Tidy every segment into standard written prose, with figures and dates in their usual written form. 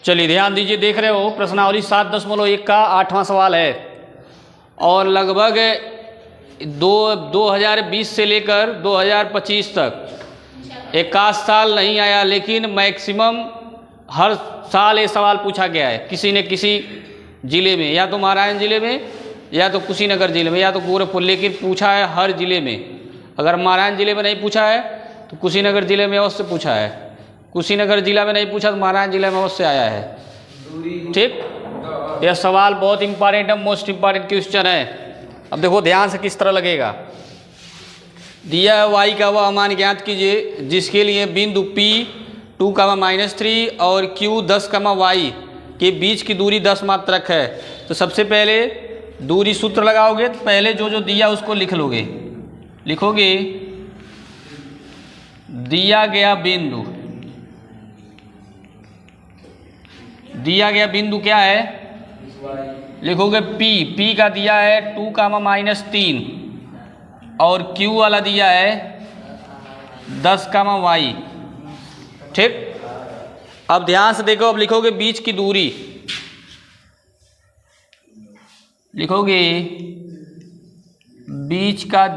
चलिए ध्यान दीजिए, देख रहे हो प्रश्नावली 7.1 का 8वां सवाल है और लगभग 2020 से लेकर 2025 तक 61 साल नहीं आया, लेकिन मैक्सिमम हर साल ये सवाल पूछा गया है किसी न किसी ज़िले में, या तो महाराजगंज ज़िले में या तो कुशीनगर ज़िले में या तो गोरखपुर, लेकिन पूछा है हर ज़िले में। अगर महाराजगंज ज़िले में नहीं पूछा है तो कुशीनगर ज़िले में अवश्य पूछा है, कुशीनगर जिला में नहीं पूछा तो महाराजगंज जिला में अवश्य आया है। ठीक, यह सवाल बहुत इंपॉर्टेंट है, मोस्ट इंपॉर्टेंट क्वेश्चन है। अब देखो ध्यान से किस तरह लगेगा। दिया है y का वह मान ज्ञात कीजिए जिसके लिए बिंदु P 2, -3 और Q 10, y के बीच की दूरी 10 मात्रक है। तो सबसे पहले दूरी सूत्र लगाओगे तो पहले जो दिया उसको लिख लोगे, लिखोगे दिया गया बिंदु क्या है, लिखोगे P का दिया है 2, -3 और Q वाला दिया है 10, y। ठीक, अब ध्यान से देखो, अब लिखोगे बीच की दूरी, लिखोगे बीच का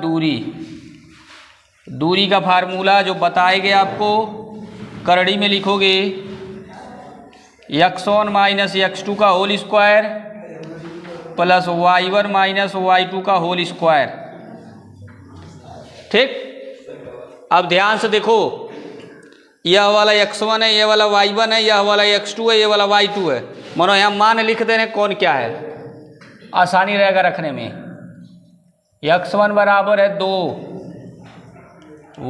दूरी का फार्मूला जो बताएंगे आपको, करड़ी में लिखोगे x1 - x2 का whole square plus y1 - y2 का होल स्क्वायर। ठीक, अब ध्यान से देखो, यह वाला x1 है, यह वाला y1 है, यह वाला x2 है, यह वाला y2 है। मानो यहाँ मान लिख देने कौन क्या है, आसानी रहेगा रखने में। x1 बराबर है 2,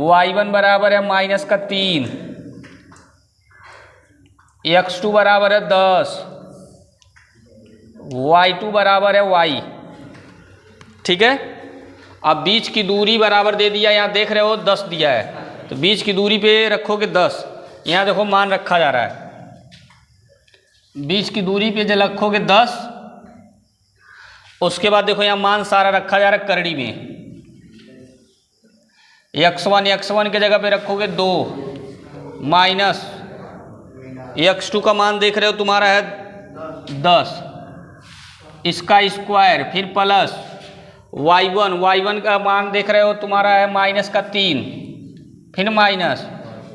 y1 बराबर है -3, x2 बराबर है 10, y2 बराबर है y। ठीक है, अब बीच की दूरी बराबर दे दिया, यहाँ देख रहे हो 10 दिया है, तो बीच की दूरी पे रखोगे 10। यहाँ देखो मान रखा जा रहा है, बीच की दूरी पे जब रखोगे 10, उसके बाद देखो यहाँ मान सारा रखा जा रहा है करड़ी में। x1 के जगह पे रखोगे 2 माइनस x2 का मान देख रहे हो तुम्हारा है 10, इसका स्क्वायर, फिर प्लस y1 का मान देख रहे हो तुम्हारा है -3, फिर माइनस,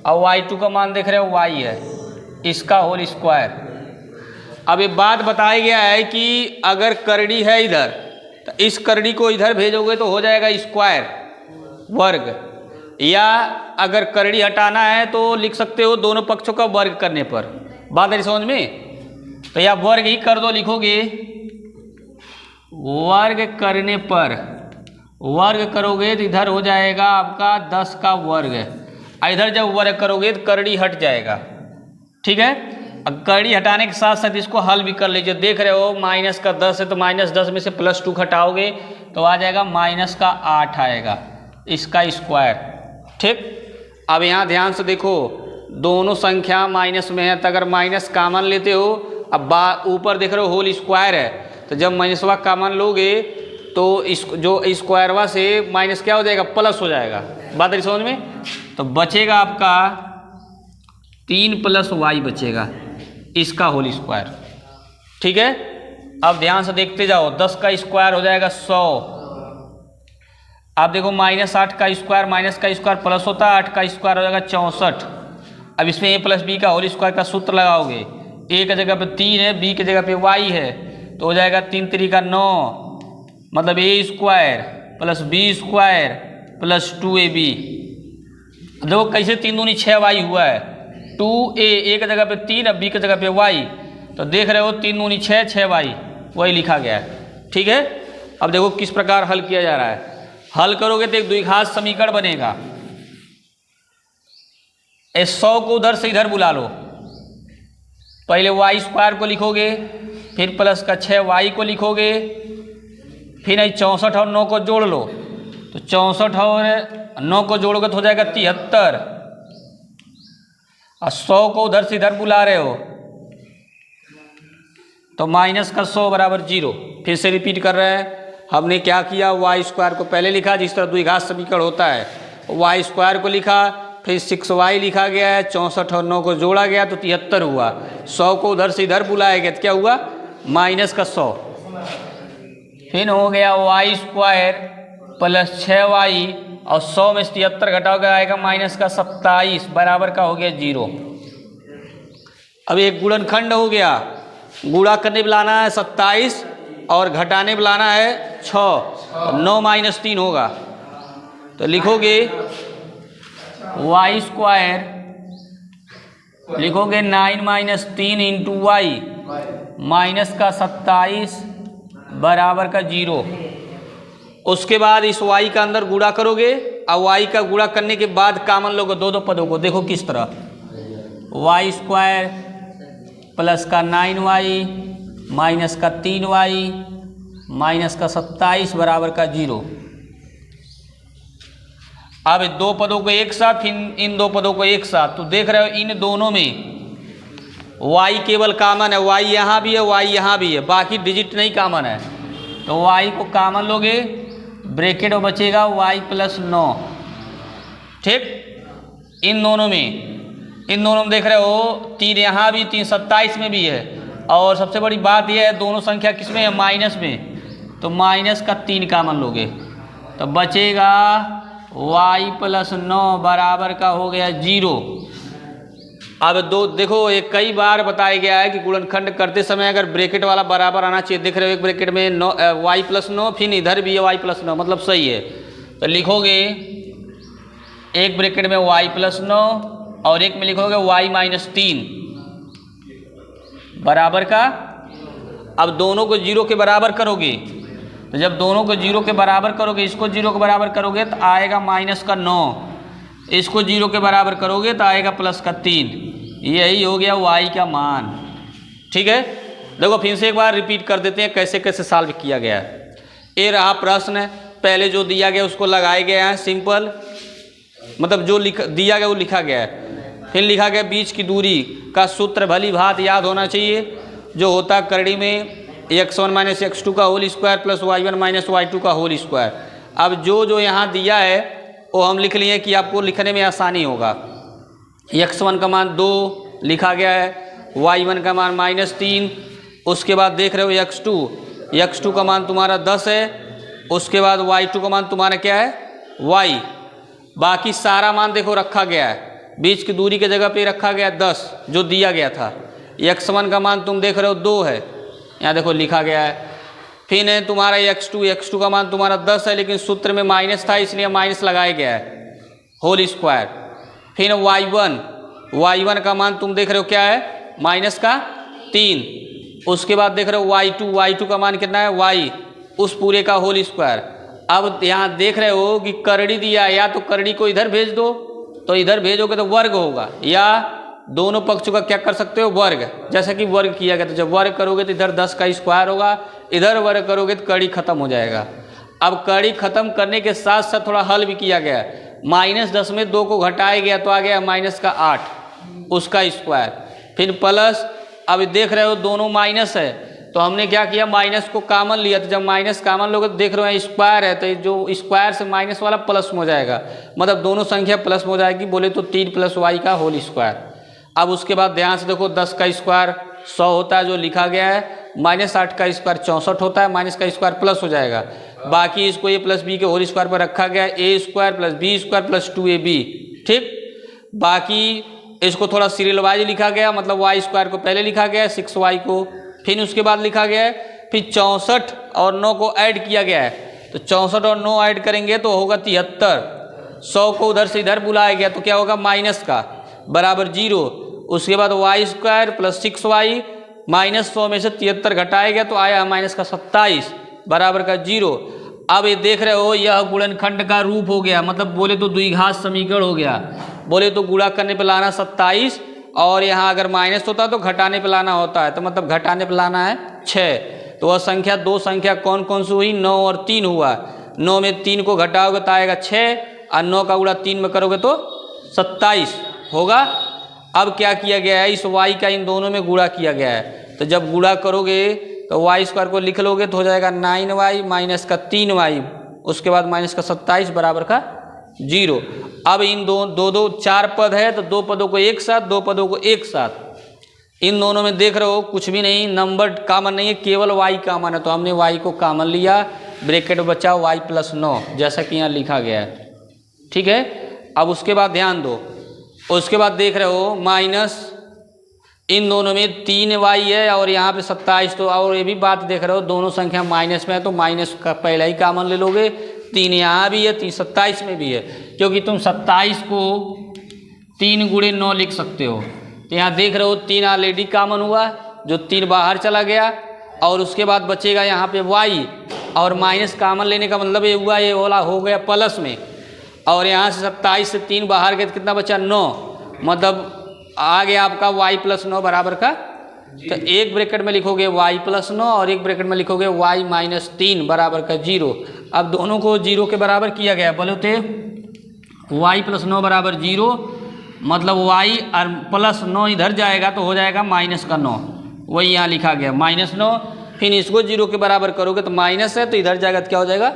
और y2 का मान देख रहे हो y है, इसका होल स्क्वायर। अब ये बात बताया गया है कि अगर करड़ी है इधर तो इस करड़ी को इधर भेजोगे तो हो जाएगा स्क्वायर वर्ग, या अगर करड़ी हटाना है तो लिख सकते हो दोनों पक्षों का वर्ग करने पर। बात है समझ में, तो या वर्ग ही कर दो, लिखोगे वर्ग करने पर, वर्ग करोगे तो इधर हो जाएगा आपका 10 का वर्ग, इधर जब वर्ग करोगे तो करड़ी हट जाएगा। ठीक है, अब करड़ी हटाने के साथ साथ इसको हल भी कर लीजिए। देख रहे हो माइनस का 10 है तो -10 में से +2 घटाओगे तो आ जाएगा -8 आएगा, इसका स्क्वायर। ठीक, अब यहाँ ध्यान से देखो, दोनों संख्या माइनस में है, तो अगर माइनस कामन लेते हो, अब ऊपर देख रहे हो होल स्क्वायर है, तो जब माइनसवा कामन लोगे तो इस जो स्क्वायरवा से माइनस क्या हो जाएगा, प्लस हो जाएगा। बात है समझ में, तो बचेगा आपका 3 + y बचेगा, इसका होल स्क्वायर। ठीक है, अब ध्यान से देखते जाओ, 10 का स्क्वायर हो जाएगा 100। आप देखो -8 का स्क्वायर माइनस का स्क्वायर प्लस होता है, 8 का स्क्वायर हो जाएगा 64। अब इसमें a + b का होल स्क्वायर का सूत्र लगाओगे, a की जगह पे 3 है, b की जगह पे y है, तो हो जाएगा 3 × 3 = 9, मतलब a² + b² + 2ab। देखो कैसे 3 दूनी 6y हुआ है, 2a की जगह पे 3 है, b की जगह पे y, तो देख रहे हो 3 दूनी 6, 6y, वही लिखा गया है। ठीक है, अब देखो किस प्रकार हल किया जा रहा है। हल करोगे तो एक द्विघात समीकरण बनेगा। 100 को उधर से इधर बुला लो, पहले y² को लिखोगे, फिर प्लस का 6y को लिखोगे, फिर 64 और 9 को जोड़ लो, तो 64 और 9 को जोड़ोगे तो हो जाएगा 73, और 100 को उधर से इधर बुला रहे हो तो -100 = 0। फिर से रिपीट कर रहे हैं, हमने क्या किया, y² को पहले लिखा जिस तरह द्विघात समीकरण होता है, y² को लिखा, फिर 6y लिखा गया है, 64 और 9 को जोड़ा गया तो 73 हुआ। 100 को उधर से इधर बुलाया गया तो क्या हुआ, माइनस का 100। फिर हो गया वाई स्क्वायर प्लस 6y और 100 में 73 घटाओगे आएगा माइनस का 27 बराबर का हो गया 0। अब एक गुणनखंड हो गया, गुणा करने पे लाना है 27 और घटाने पे लाना है 6, 9 माइनस 3 होगा तो लिखोगे वाई स्क्वायर, लिखोगे 9 माइनस 3 इंटू वाई माइनस का 27 बराबर का 0। उसके बाद इस y का अंदर गुणा करोगे और y का गुणा करने के बाद कॉमन लोगे दो दो पदों को, देखो किस तरह, वाई स्क्वायर प्लस का 9y माइनस का 3y माइनस का 27 बराबर का 0। अब दो पदों को एक साथ, इन दो पदों को एक साथ, तो देख रहे हो इन दोनों में y केवल कॉमन है, y यहाँ भी है y यहाँ भी है, बाकी डिजिट नहीं कॉमन है। तो y को कॉमन लोगे, ब्रैकेट में बचेगा y प्लस 9। ठीक, इन दोनों में देख रहे हो 3 यहाँ भी, 3 27 में भी है। और सबसे बड़ी बात यह है दोनों संख्या किस में है, माइनस में, तो माइनस का 3 कॉमन लोगे तो बचेगा y प्लस 9 बराबर का हो गया 0। अब दो देखो, एक कई बार बताया गया है कि गुणनखंड करते समय अगर ब्रैकेट वाला बराबर आना चाहिए। देख रहे हो एक ब्रैकेट में y प्लस 9, फिर इधर भी है y प्लस 9, मतलब सही है। तो लिखोगे एक ब्रैकेट में y प्लस 9 और एक में लिखोगे y माइनस 3 बराबर का, अब दोनों को 0 के बराबर करोगे तो जब दोनों को 0 के बराबर करोगे, इसको 0 के बराबर करोगे तो आएगा माइनस का 9, इसको 0 के बराबर करोगे तो आएगा प्लस का 3। यही हो गया y का मान। ठीक है, देखो फिर से एक बार रिपीट कर देते हैं कैसे कैसे सॉल्व किया गया है। ये रहा प्रश्न, पहले जो दिया गया उसको लगाए गए हैं सिंपल, मतलब जो दिया गया वो लिखा गया है। फिर लिखा गया बीच की दूरी का सूत्र भली भांति याद होना चाहिए, जो होता है करड़ी में x1 माइनस x2 का whole square plus y1 minus y2 का होल स्क्वायर। अब जो यहाँ दिया है वो हम लिख लिए कि आपको लिखने में आसानी होगा। x1 का मान 2 लिखा गया है, y1 का मान माइनस 3, उसके बाद देख रहे हो x2 का मान तुम्हारा 10 है, उसके बाद y2 का मान तुम्हारा क्या है, y। बाकी सारा मान देखो रखा गया है, बीच की दूरी के जगह पे रखा गया 10 जो दिया गया था। x1 का मान तुम देख रहे हो 2 है, यहाँ देखो लिखा गया है। फिर है तुम्हारा x2 का मान तुम्हारा 10 है, लेकिन सूत्र में माइनस था इसलिए माइनस लगाया गया है, होल स्क्वायर। फिर y1 का मान तुम देख रहे हो क्या है, माइनस का 3। उसके बाद देख रहे हो y2 का मान कितना है, y, उस पूरे का होल स्क्वायर। अब यहाँ देख रहे हो कि करड़ी दिया, या तो करड़ी को इधर भेज दो तो इधर भेजोगे तो वर्ग होगा, या दोनों पक्षों का क्या कर सकते हो, वर्ग, जैसा कि वर्ग किया गया। तो जब वर्ग करोगे तो इधर 10 का स्क्वायर होगा, इधर वर्ग करोगे तो कड़ी खत्म हो जाएगा। अब कड़ी खत्म करने के साथ साथ थोड़ा हल भी किया गया, -10 में 2 को घटाया गया तो आ गया माइनस का 8 उसका स्क्वायर। फिर प्लस, अब देख रहे हो दोनों माइनस है तो हमने क्या किया, माइनस को कॉमन लिया। तो जब माइनस कॉमन लोगे तो देख रहे हो स्क्वायर है, तो जो स्क्वायर से माइनस वाला प्लस में हो जाएगा, मतलब दोनों संख्या प्लस में हो जाएगी, बोले तो 3 प्लस y का होल स्क्वायर। अब उसके बाद ध्यान से देखो 10 का स्क्वायर 100 होता है जो लिखा गया है, -8 का स्क्वायर 64 होता है, माइनस का स्क्वायर प्लस हो जाएगा। बाकी इसको a प्लस बी के होल स्क्वायर पर रखा गया है, a square plus B square plus 2ab। ठीक, बाकी इसको थोड़ा सीरियल वाइज लिखा गया, मतलब y स्क्वायर को पहले लिखा गया है 6y को, फिर उसके बाद लिखा गया है, फिर 64 और 9 को ऐड किया गया है। तो 64 और 9 ऐड करेंगे तो होगा 73। 100 को उधर से इधर बुलाया गया तो क्या होगा, माइनस का बराबर 0। उसके बाद y square plus 6y minus 100 में से 73 घटाया गया तो आया माइनस का 27 बराबर का 0। अब ये देख रहे हो यह गुणनखंड का रूप हो गया, मतलब बोले तो द्विघात समीकरण हो गया। बोले तो गुणा करने पे लाना 27 और यहाँ अगर माइनस होता तो घटाने पे लाना होता है, तो मतलब घटाने पे लाना है 6। तो वह संख्या, दो संख्या कौन कौन सी हुई, 9 और 3 हुआ। 9 में 3 को घटाओगे तो आएगा 6 और 9 का गुणा 3 में करोगे तो 27 होगा। अब क्या किया गया है, इस y का इन दोनों में गुणा किया गया है। तो जब गुणा करोगे तो y स्क्वायर को लिख लोगे तो हो जाएगा 9y माइनस का 3y, उसके बाद माइनस का 27 बराबर का जीरो। अब इन दो चार पद है तो दो पदों को एक साथ, दो पदों को एक साथ, इन दोनों में देख रहे हो कुछ भी नहीं, नंबर कॉमन नहीं है, केवल y कॉमन है, तो हमने y को कॉमन लिया, ब्रैकेट बचा y + 9 जैसा कि यहाँ लिखा गया है। ठीक है, अब उसके बाद ध्यान दो, उसके बाद देख रहे हो माइनस इन दोनों में 3y है और यहाँ पे 27, तो और ये भी बात देख रहे हो दोनों संख्या माइनस में है तो माइनस का पहला ही कॉमन ले लोगे। 3 यहाँ भी है, 27 में भी है, क्योंकि तुम 27 को 3 × 9 लिख सकते हो। तो यहाँ देख रहे हो 3 ऑलरेडी कॉमन हुआ, जो 3 बाहर चला गया, और उसके बाद बचेगा यहाँ पे y, और माइनस कॉमन लेने का मतलब ये हुआ, ये वाला हो गया प्लस में, और यहाँ से 27 से 3 बाहर गए तो कितना बचा 9, मतलब आ गया आपका y + 9 बराबर का, तो एक ब्रैकेट में लिखोगे y + 9 और एक ब्रैकेट में लिखोगे y - 3 बराबर का 0। अब दोनों को 0 के बराबर किया गया, बोले थे y + 9 बराबर 0, मतलब y और +9 इधर जाएगा तो हो जाएगा -9, वही यहाँ लिखा गया -9। फिर इसको 0 के बराबर करोगे तो माइनस है, तो इधर जाएगा तो क्या हो जाएगा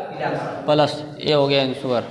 प्लस, ये हो गया आंसर।